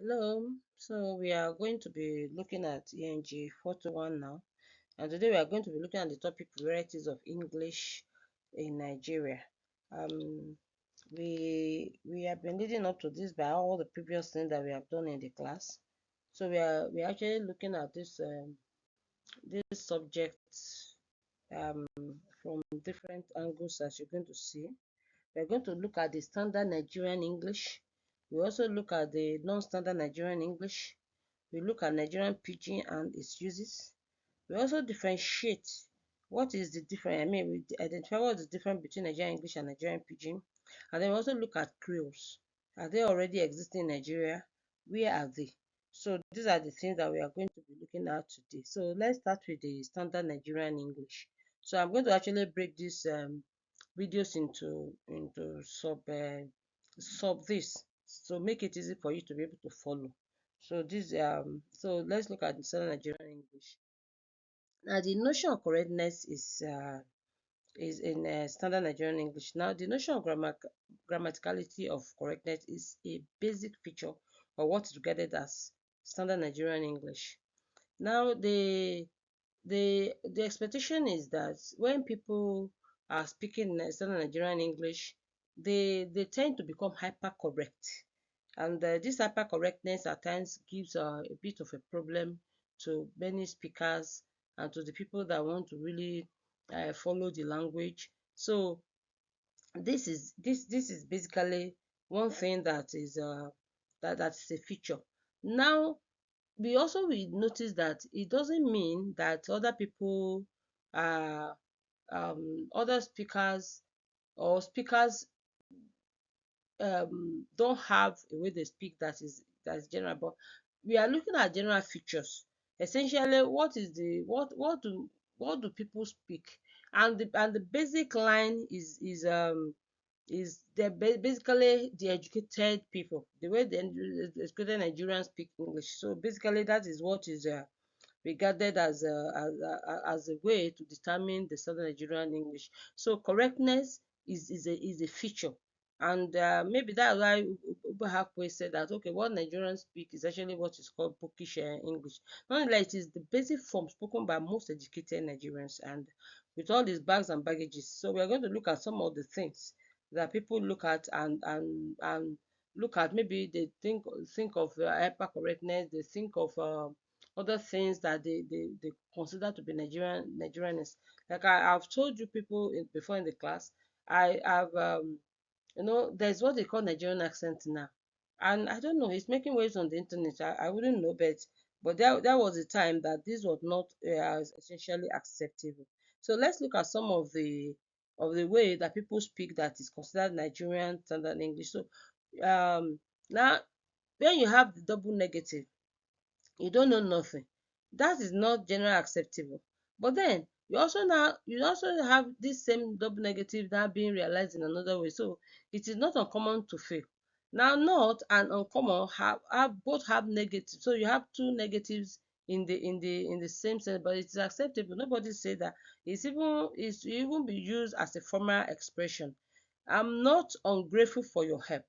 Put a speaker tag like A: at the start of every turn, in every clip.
A: Hello, so we are going to be looking at ENG421 now, and today we are going to be looking at the topic varieties of English in Nigeria. Um, we have been leading up to this by all the previous things that we have done in the class. So we are actually looking at this subject um, from different angles, as you're going to see. We're going to look at the standard Nigerian English. We also look at the non-standard Nigerian English. We look at Nigerian Pidgin and its uses. We also differentiate what is the difference. I mean, we identify what is the difference between Nigerian English and Nigerian Pidgin. And then we also look at creoles. Are they already existing in Nigeria? Where are they? So these are the things that we are going to be looking at today. So let's start with the standard Nigerian English. So I'm going to actually break this videos into sub this, so make it easy for you to be able to follow. So let's look at the standard Nigerian English. Now the notion of correctness is in standard Nigerian English. Now the notion of grammaticality of correctness is a basic feature of what is regarded as standard Nigerian English. Now the expectation is that when people are speaking standard Nigerian English, they tend to become hyper correct, and this hyper correctness at times gives a bit of a problem to many speakers and to the people that want to really follow the language. So this is basically one thing that is that's a feature. Now we also will notice that it doesn't mean that other people are other speakers or speakers don't have a way they speak that is general, but we are looking at general features. Essentially, what do people speak, and the basic line is basically the educated people, the way the educated Nigerians speak English. So basically, that is what is regarded as a way to determine the Southern Nigerian English. So correctness is a feature, and maybe that's why Ubahakwe said that okay, what Nigerians speak is actually what is called bookish English. Nonetheless, it is the basic form spoken by most educated Nigerians, and with all these bags and baggages. So we are going to look at some of the things that people look at and look at. Maybe they think of hyper correctness, they think of other things that they consider to be Nigerianness. Like I've told you people before in the class, I have there's what they call Nigerian accent now, and I don't know, it's making waves on the internet. I wouldn't know, but there was a time that this was not as essentially acceptable. So let's look at some of the way that people speak that is considered Nigerian standard English. So now when you have the double negative, you don't know nothing. That is not generally acceptable. But then you also have this same double negative now being realized in another way. So it is not uncommon to fail. Now not and uncommon have both have negative. So you have two negatives in the same sense, but it is acceptable. Nobody say that. It's even be used as a formal expression. I'm not ungrateful for your help.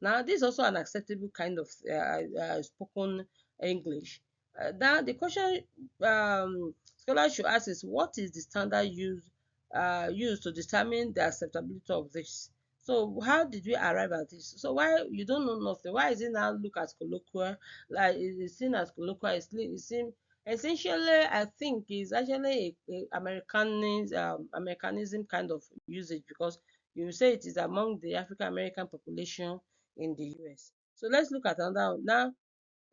A: Now this is also an acceptable kind of spoken English. Now, the question scholars should ask is what is the standard used to determine the acceptability of this? So, how did we arrive at this? So, why you don't know nothing? Why is it now look as colloquial? Like it's seen as colloquial? It's seen essentially, I think, is actually a Americanism kind of usage, because you say it is among the African American population in the US. So let's look at another one. Now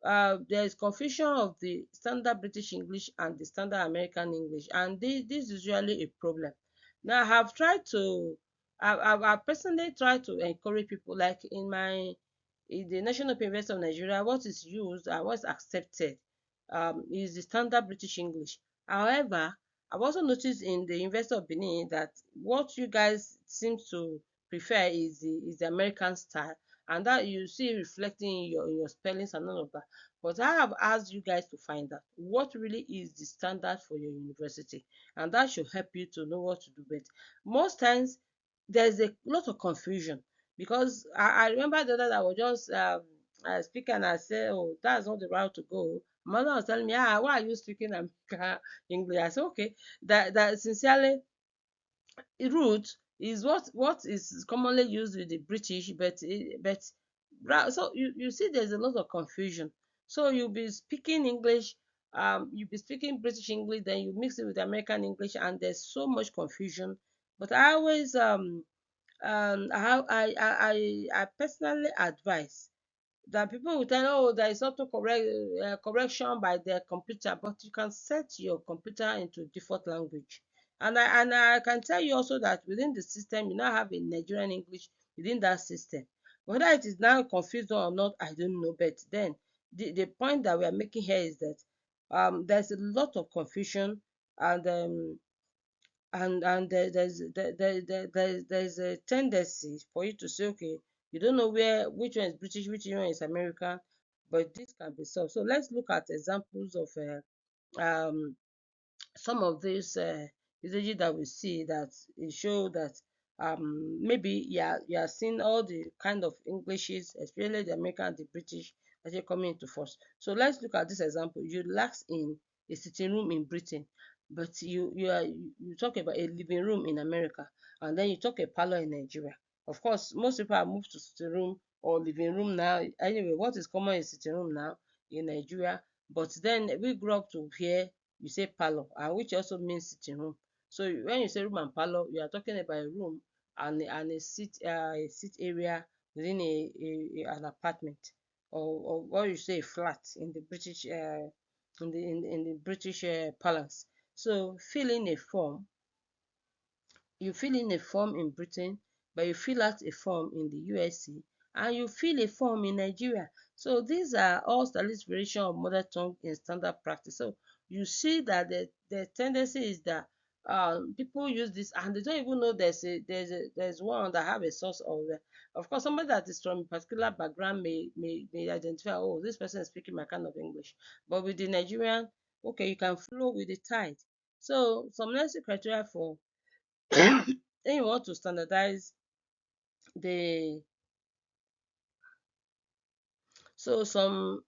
A: there is confusion of the standard British English and the standard American English, and this is usually a problem. Now, I have tried to, I personally try to encourage people, like in the National Open University of Nigeria, what is used and what's accepted is the standard British English. However, I've also noticed in the University of Benin that what you guys seem to prefer is the American style, and that you see reflecting in your spellings and all of that. But I have asked you guys to find out what really is the standard for your university, and that should help you to know what to do. But most times there's a lot of confusion, because I remember the other that I was just I speak and I say, oh, that's not the route to go. Mother was telling me, why are you speaking American English? I said, okay, that sincerely root is what is commonly used with the British, so you see there's a lot of confusion. So you'll be speaking English, you'll be speaking British English, then you mix it with American English, and there's so much confusion. But I always I personally advise that people will tell, oh, there is auto correction by the computer, but you can set your computer into default language. And I can tell you also that within the system, you now have a Nigerian English within that system. Whether it is now confused or not, I don't know. But then the point that we are making here is that there's a lot of confusion, and there's a tendency for you to say, okay, you don't know which one is British, which one is American, but this can be solved. So let's look at examples of some of these usages that we see that it show that maybe you are seeing all the kind of Englishes, especially the American and the British, actually coming into force. So let's look at this example. You lax in a sitting room in Britain, but you talk about a living room in America, and then you talk a parlor in Nigeria. Of course, most people have moved to sitting room or living room now. Anyway, what is common is sitting room now in Nigeria. But then we grew up to hear you say parlor, and which also means sitting room. So when you say room and parlor, you are talking about a room and a seat area within an apartment, or what you say flat in the British in the British parlance. So fill in a form, you fill in a form in Britain, but you fill out a form in the USA, and you fill a form in Nigeria. So these are all stylistic variation of mother tongue in standard practice. So you see that the tendency is that people use this and they don't even know there's one that have a source of course somebody that is from a particular background may identify, oh, this person is speaking my kind of English. But with the Nigerian, okay, you can flow with the tide. So some necessary criteria for then you want to standardize the so some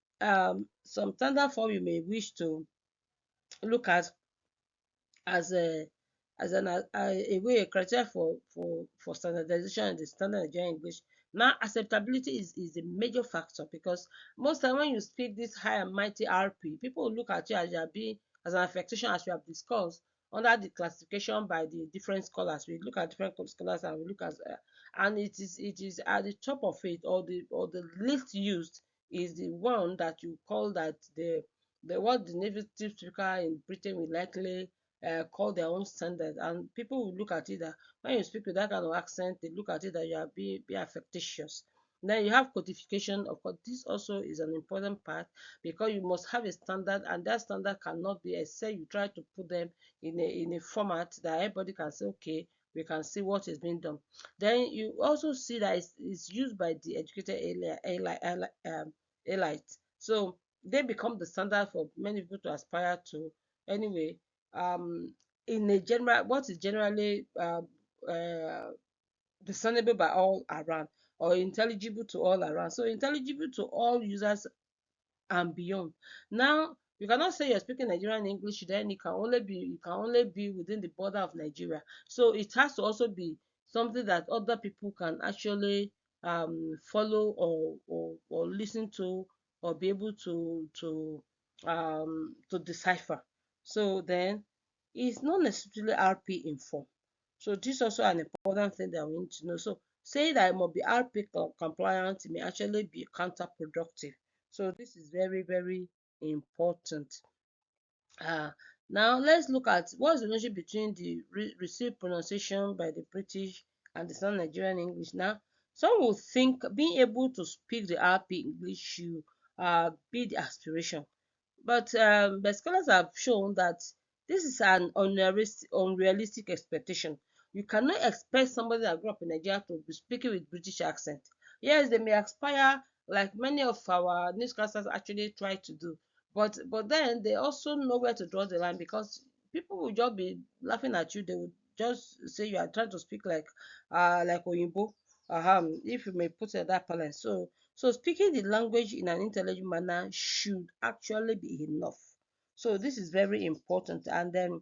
A: standard form you may wish to look at as a way a criteria for standardization in the standard Nigerian English. Now acceptability is a major factor, because most time when you speak this high and mighty RP, people will look at you as you are being as an affectation, as we have discussed under the classification by the different scholars. We look at different scholars and we look at and it is at the top of it, or the least used is the one that you call that the what the native speaker in Britain will likely call their own standard, and people will look at it that when you speak with that kind of accent, they look at it that you are be affectitious. Then you have codification. Of course, this also is an important part, because you must have a standard, and that standard cannot be except you try to put them in a format that everybody can say, okay, we can see what is being done. Then you also see that it's used by the educated elite. So they become the standard for many people to aspire to. Anyway, um, in a general, what is generally discernible by all around, or intelligible to all around. So intelligible to all users and beyond. Now, you cannot say you're speaking Nigerian English, then it can only be within the border of Nigeria. So it has to also be something that other people can actually follow, or listen to, or be able to decipher. So then it's not necessarily RP informed. So this is also an important thing that we need to know. So saying that it must be RP compliant may actually be counterproductive. So this is very, very important. Uh, Now let's look at what's the relationship between the received pronunciation by the British and the Standard Nigerian English. Now, some will think being able to speak the RP English should be the aspiration, but scholars have shown that this is an unrealistic expectation. You cannot expect somebody that grew up in Nigeria to be speaking with British accent. Yes, they may aspire, like many of our newscasters actually try to do, but then they also know where to draw the line, because people will just be laughing at you. They will just say you are trying to speak like Oyinbo. If you may put it that balance. So So speaking the language in an intelligent manner should actually be enough. So this is very important. And then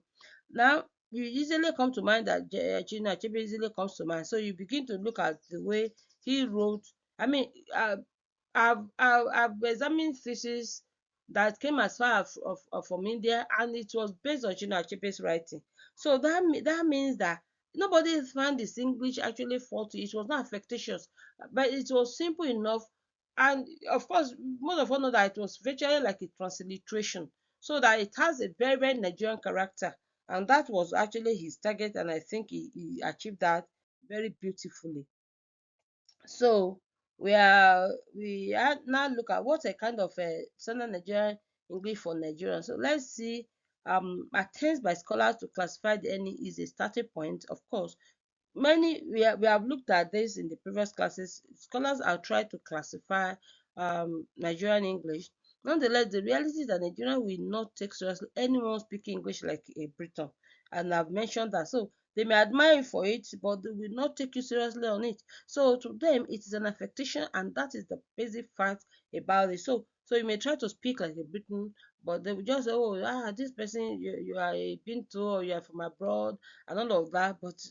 A: now you easily come to mind that Chinua Achebe easily comes to mind. So you begin to look at the way he wrote. I mean, I've examined thesis that came as far as from India, and it was based on Chinua Achebe's writing. So that means that nobody found this English actually faulty. It was not affectatious, but it was simple enough. And of course, most of us know that it was virtually like a transliteration, so that it has a very, very Nigerian character. And that was actually his target, and I think he achieved that very beautifully. So we are now look at what a kind of standard Nigerian English for Nigerians. So let's see. Attempts by scholars to classify the NE is a starting point. Of course, we have looked at this in the previous classes. Scholars have tried to classify Nigerian English. Nonetheless, the reality is that Nigerian will not take seriously anyone speaking English like a Briton, and I've mentioned that. So they may admire you for it, but they will not take you seriously on it. So to them, it is an affectation, and that is the basic fact about it. So you may try to speak like a Briton, but they will just say, "Oh, this person you are a Binto, or you are from abroad," and all of that. But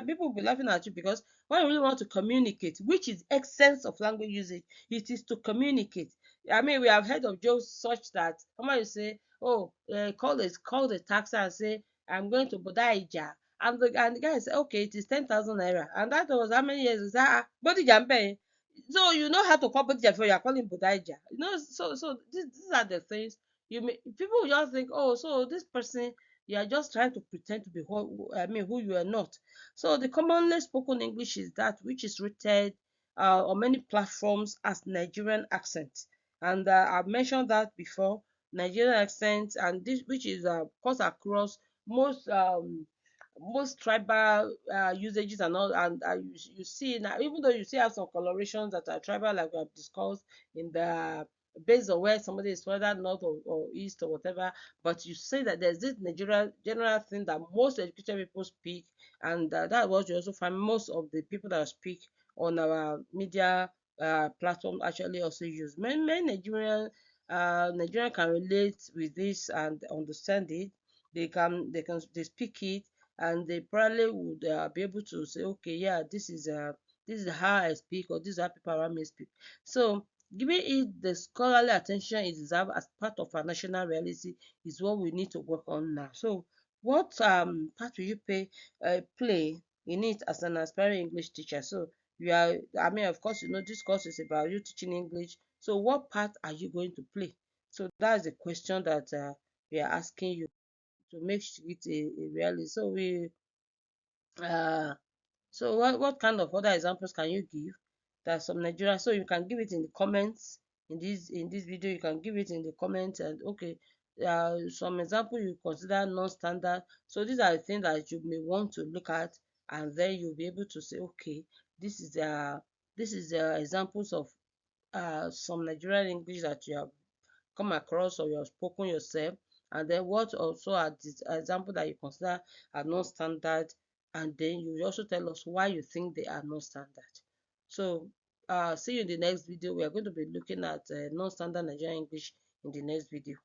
A: people will be laughing at you, because when you really want to communicate, which is essence of language usage, it is to communicate. I mean, we have heard of jokes such that somebody say, "Oh, call the taxi and say I'm going to Bodija," and the guy say, "Okay, it is 10,000 naira," and that was how many years? Is that Bodija Mpe? So you know how to call Bodija before you are calling Bodija. These are the things people will just think, oh, so this person, you are just trying to pretend to be who you are not. So the commonly spoken English is that which is rated on many platforms as Nigerian accent, and I've mentioned that before. Nigerian accent, and this which is course across most most tribal usages and all, and you see now, even though you still have some colorations that are tribal, like we have discussed in the based on where somebody is, whether north or east or whatever, but you say that there's this Nigerian general thing that most educated people speak, and that was you also find most of the people that speak on our media platform actually also use. Many Nigerian can relate with this and understand it. They speak it, and they probably would be able to say, okay, yeah, this is how I speak, or this is how people around me speak. So giving it the scholarly attention it deserves as part of our national reality is what we need to work on now. So what part will you play in it as an aspiring English teacher? So you are, I mean, of course, you know this course is about you teaching English. So what part are you going to play? So that's the question that we are asking you to make it a reality. Uh, so what kind of other examples can you give that some Nigeria? So you can give it in the comments in this video. You can give it in the comments, and okay, some example you consider non-standard. So these are the things that you may want to look at, and then you'll be able to say, okay, this is examples of some Nigerian English that you have come across or you have spoken yourself, and then what also are the example that you consider are non-standard, and then you also tell us why you think they are non-standard. So see you in the next video. We are going to be looking at non-standard Nigerian English in the next video.